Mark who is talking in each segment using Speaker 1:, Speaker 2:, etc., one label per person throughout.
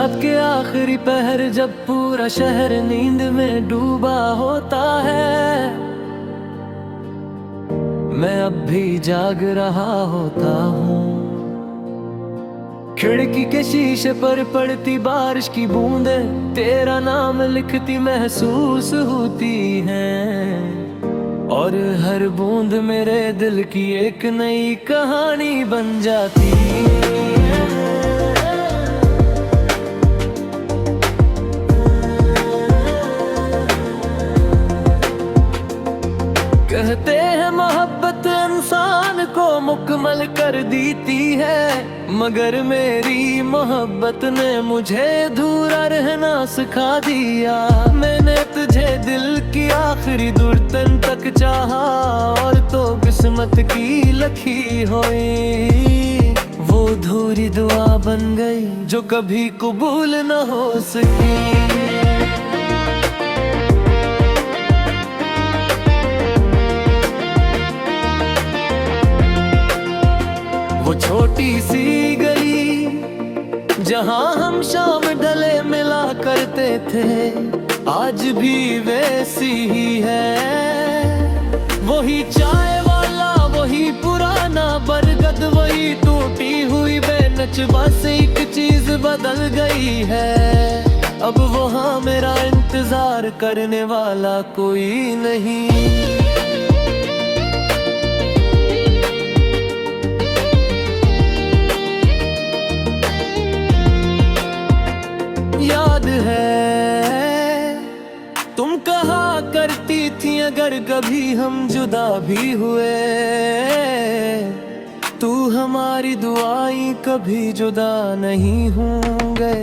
Speaker 1: रात के आखिरी पहर जब पूरा शहर नींद में डूबा होता है, मैं अब भी जाग रहा होता हूँ। खिड़की के शीशे पर पड़ती बारिश की बूंदें तेरा नाम लिखती महसूस होती हैं, और हर बूंद मेरे दिल की एक नई कहानी बन जाती है। कहते हैं मोहब्बत इंसान को मुकम्मल कर देती है, मगर मेरी मोहब्बत ने मुझे अधूरा रहना सिखा दिया। मैंने तुझे दिल की आखिरी धड़कन तक चाहा, और तो किस्मत की लिखी हुई वो अधूरी दुआ बन गई जो कभी कबूल न हो सकी। वो छोटी सी गली जहां हम शाम ढले मिला करते थे, आज भी वैसी ही है। वही चाय वाला, वही पुराना बरगद, वही टूटी हुई बेंच, बस एक चीज बदल गई है। अब वहाँ मेरा इंतजार करने वाला कोई नहीं। याद है तुम कहा करती थी अगर कभी हम जुदा भी हुए, तू हमारी दुआएं कभी जुदा नहीं होंगे।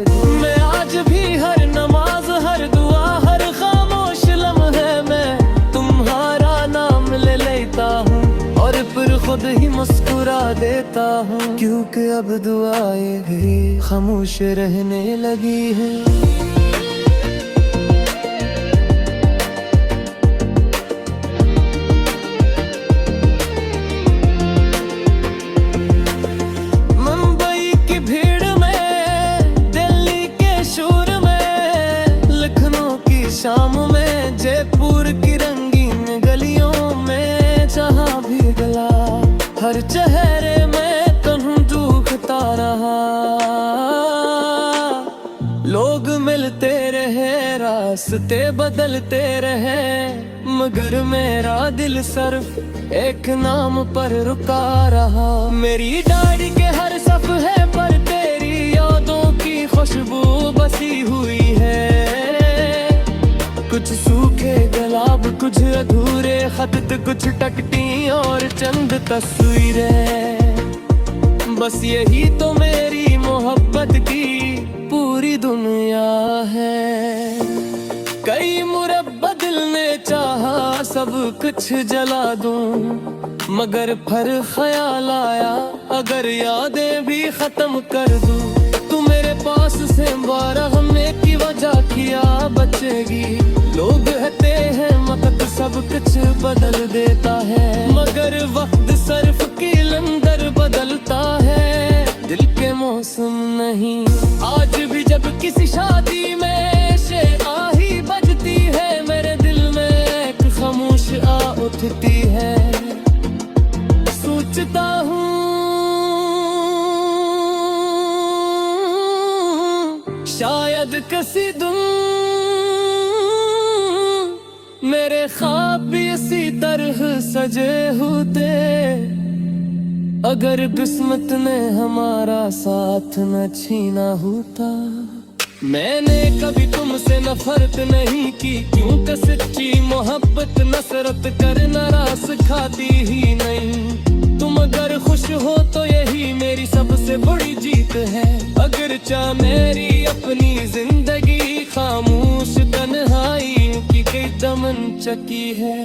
Speaker 1: मैं आज भी हर नमाज, हर दुआ, हर खामोश लम्हे में तुम्हारा नाम ले लेता हूँ, और फिर खुद ही मुस्कुरा देता हूँ, क्योंकि अब दुआएं भी खामोश रहने लगी हैं। शाम में जयपुर की रंगीन गलियों में जहाँ भी गला, हर चेहरे में तन्हू दुखता रहा। लोग मिलते रहे, रास्ते बदलते रहे, मगर मेरा दिल सिर्फ एक नाम पर रुका रहा। मेरी डायरी के हर सफ़े पर तेरी यादों की खुशबू बसी हुई है। कुछ सूखे गुलाब, कुछ अधूरे खत, कुछ टकटी और चंद तस्वीरें, बस यही तो मेरी मोहब्बत की पूरी दुनिया है। कई मुरब्बा दिल ने चाहा सब कुछ जला दूं, मगर फिर ख्याल आया अगर यादें भी खत्म कर दूं, तू मेरे पास से बारहने की वजह किया बचेगी। लोग कहते हैं वक्त सब कुछ बदल देता है, मगर वक्त सिर्फ कैलेंडर बदलता है, दिल के मौसम नहीं। आज भी जब किसी शादी में आही बजती है, मेरे दिल में एक खामोश आ उठती है। सोचता हूँ शायद किसी दिन मेरे ख्वाब भी इसी तरह सजे होते, अगर किस्मत ने हमारा साथ न छीना होता। मैंने कभी तुमसे नफरत नहीं की, क्योंकि सच्ची मोहब्बत नफरत करना रास खाती ही नहीं। तुम अगर खुश हो तो यही मेरी सबसे बड़ी जीत है, अगर चाह मेरी अपनी जिंदगी खामोश तन्हाई की कई दमन चकी है।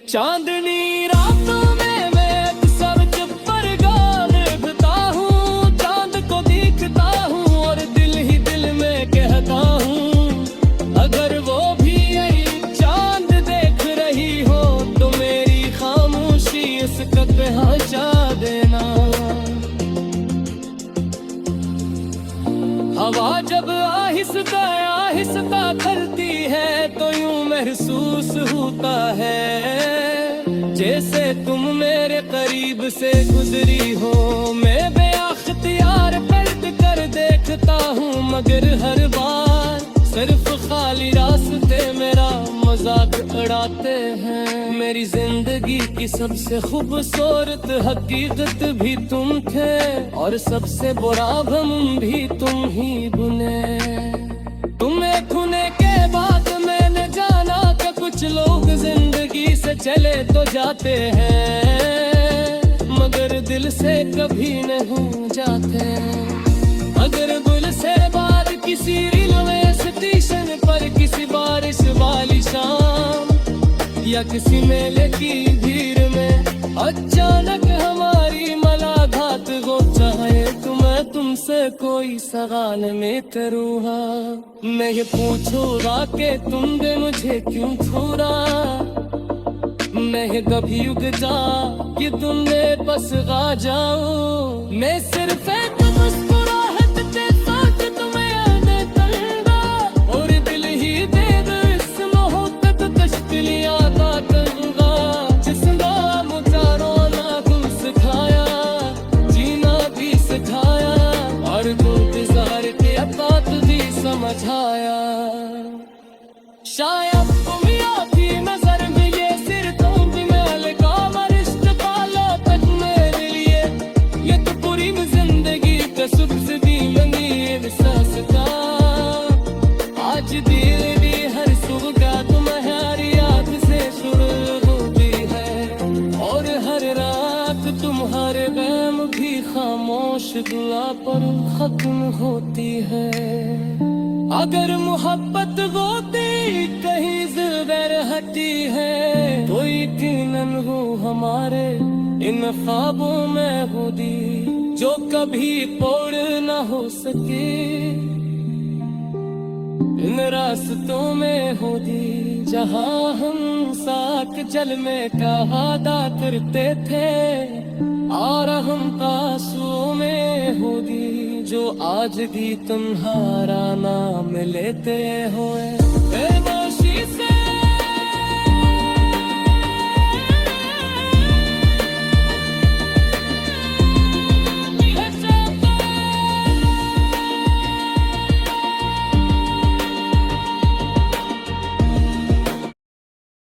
Speaker 1: चांदनी रातों में मैं अक्सर चुप पर गान लिखता हूँ, चांद को देखता हूँ और दिल ही दिल में कहता हूँ, अगर वो भी यही चांद देख रही हो तो मेरी खामोशी इसका पहुँचा देना। हवा जब आई गया हिस्सा खलती है तो यूं महसूस होता है जैसे तुम मेरे करीब से गुजरी हो। मैं बेअख्तियार पलट कर देखता हूँ मगर हर बार सिर्फ खाली रास्ते मेरा मजाक उड़ाते हैं। मेरी जिंदगी की सबसे खूबसूरत हकीकत भी तुम थे और सबसे बुरा गम भी तुम ही बुने। तुम्हें खुने के बाद मैंने जाना कि कुछ लोग जिंदगी से चले तो जाते हैं मगर दिल से कभी नहीं जाते। अगर गुल से बाद किसी रेलवे स्टेशन पर किसी बारिश वाली शाम या किसी मेले की भीड़ में अचानक हमारी मुलाकात हो चाहे तो मैं तुमसे कोई सवाल में करूँगा। मैं ये पूछूंगा कि तुमने मुझे क्यों छोड़ा। मैं ये कभी उग जा कि तुमने बस आ जाओ। मैं सिर्फ एक मुस्कुराहट से सोच तुम्हें आने दूंगा और दिल ही दे दो इस मोहब्बत तश्किलियाँ का दूंगा। जिसका मुझे रोना तुम सिखाया जीना भी सिखाया और इंतजार के बात भी समझाया। शायद तुम आती नजर में ये सिर तुम भी मैं लगा मरिश्त पाला तक मेरे लिए ये तो पूरी जिंदगी का सुख दी मंगी एहसास का। आज दिल भी हर सुबह तुम्हारी याद से शुरू होती है और हर रात तुम्हारे गम भी खामोश दुआ पर खत्म होती है। अगर मोहब्बत होती कहीं ज़िल्बर हटी है तो यकीनन वो हमारे इन ख्वाबों में होती जो कभी पूर्ण न हो सके। इन रास्तों में होती जहाँ हम साथ जल में का वादा करते थे और हम आंसुओं में होती जो आज भी तुम्हारा नाम लेते हुए।